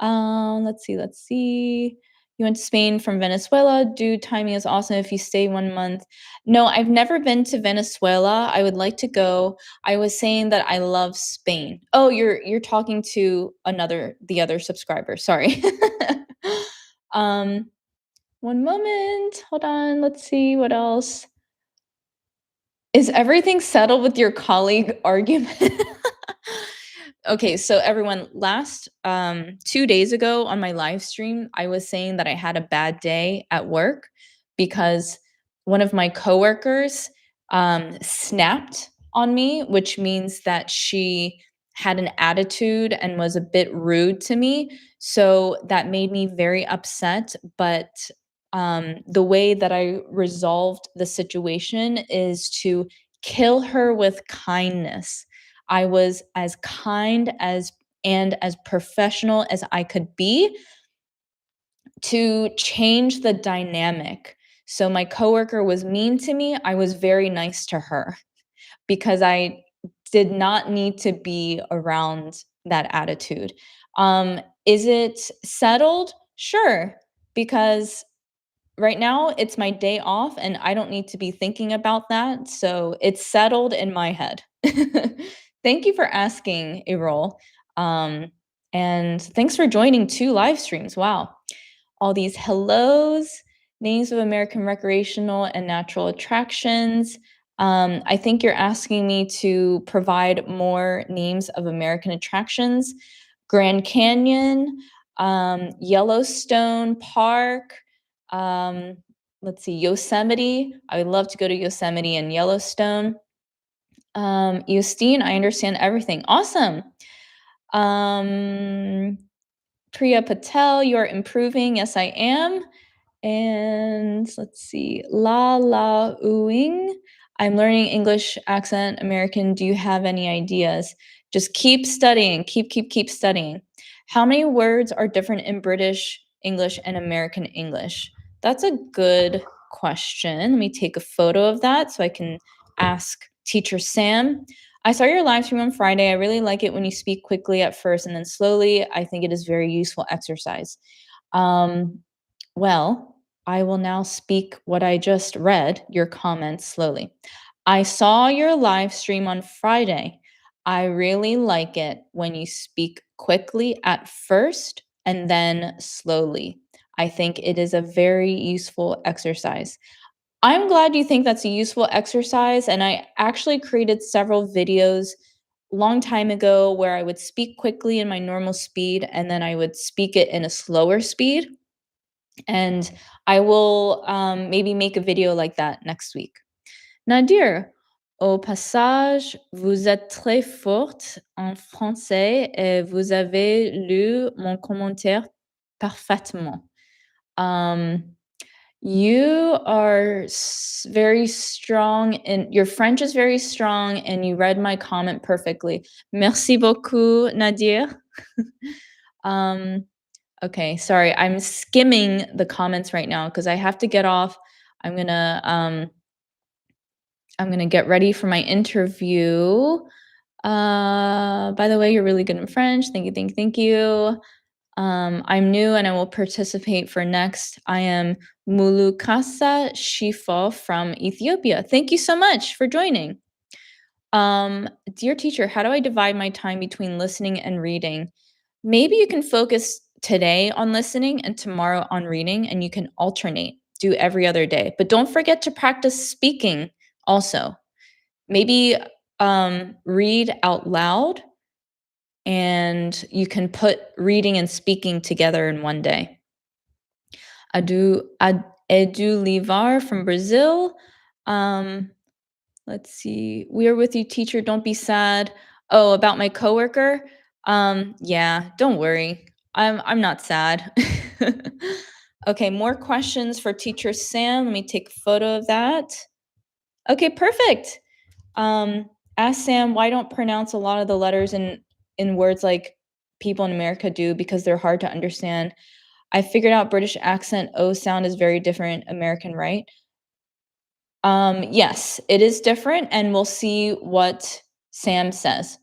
Let's see, let's see. You went to Spain from Venezuela. Dude, timing is awesome if you stay 1 month. No, I've never been to Venezuela. I would like to go. I was saying that I love Spain. Oh, you're talking to the other subscriber. Sorry. um, one moment. Hold on. Let's see what else. Is everything settled with your colleague argument? Okay, so everyone, last 2 days ago on my live stream, I was saying that I had a bad day at work because one of my coworkers snapped on me, which means that she had an attitude and was a bit rude to me. So that made me very upset. But the way that I resolved the situation is to kill her with kindness. I was as kind as and as professional as I could be to change the dynamic. So my coworker was mean to me, I was very nice to her because I did not need to be around that attitude. Is it settled? Sure, because right now it's my day off and I don't need to be thinking about that. So it's settled in my head. Thank you for asking, Errol. And thanks for joining 2 live streams. Wow. All these hellos, names of American recreational and natural attractions. I think you're asking me to provide more names of American attractions. Grand Canyon, Yellowstone Park, um, let's see, Yosemite. I would love to go to Yosemite and Yellowstone. Justine, I understand everything. Awesome. Um, Priya Patel, you're improving. Yes, I am. And let's see, La La Ooing. I'm learning English accent American. Do you have any ideas? Just keep studying, keep studying. How many words are different in British English and American English? That's a good question. Let me take a photo of that so I can ask Teacher Sam. I saw your live stream on Friday. I really like it when you speak quickly at first and then slowly. I think it is very useful exercise. Um, well, I will now speak what I just read, your comments slowly. I saw your live stream on Friday. I really like it when you speak quickly at first and then slowly. I think it is a very useful exercise. I'm glad you think that's a useful exercise, and I actually created several videos long time ago where I would speak quickly in my normal speed and then I would speak it in a slower speed. And I will maybe make a video like that next week. Nadir, au passage, vous êtes très forte en français et vous avez lu mon commentaire parfaitement. Um, you are very strong and your French is very strong and you read my comment perfectly. Merci beaucoup, Nadir. um, okay, sorry. I'm skimming the comments right now because I have to get off. I'm gonna get ready for my interview. By the way, you're really good in French. Thank you, thank you, thank you. I'm new and I will participate for next. I am Mulukasa Shifo from Ethiopia. Thank you so much for joining. Dear teacher, how do I divide my time between listening and reading? Maybe you can focus today on listening and tomorrow on reading, and you can alternate, do every other day. But don't forget to practice speaking also. Maybe read out loud, and you can put reading and speaking together in one day. Edu Livar from Brazil. Let's see. We are with you, teacher. Don't be sad. Oh, about my coworker? Yeah, don't worry. I'm not sad. Okay, more questions for teacher Sam. Let me take a photo of that. Okay, perfect. Ask Sam why don't pronounce a lot of the letters in words like people in America do because they're hard to understand. I figured out British accent O sound is very different American, right? Yes, it is different, and we'll see what Sam says.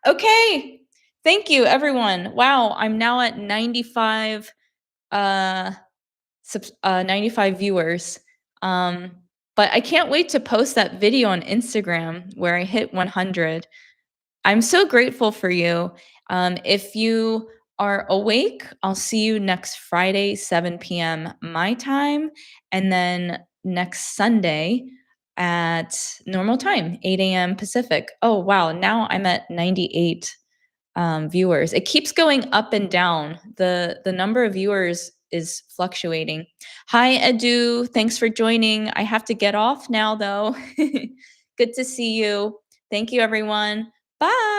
Okay. Thank you, everyone. Wow, I'm now at 95, 95 viewers. But I can't wait to post that video on Instagram where I hit 100. I'm so grateful for you. If you are awake, I'll see you next Friday, 7 p.m. my time, and then next Sunday at normal time, 8 a.m. Pacific. Oh, wow. Now I'm at 98 viewers. It keeps going up and down. The number of viewers is fluctuating. Hi, Edu. Thanks for joining. I have to get off now, though. Good to see you. Thank you, everyone. Bye.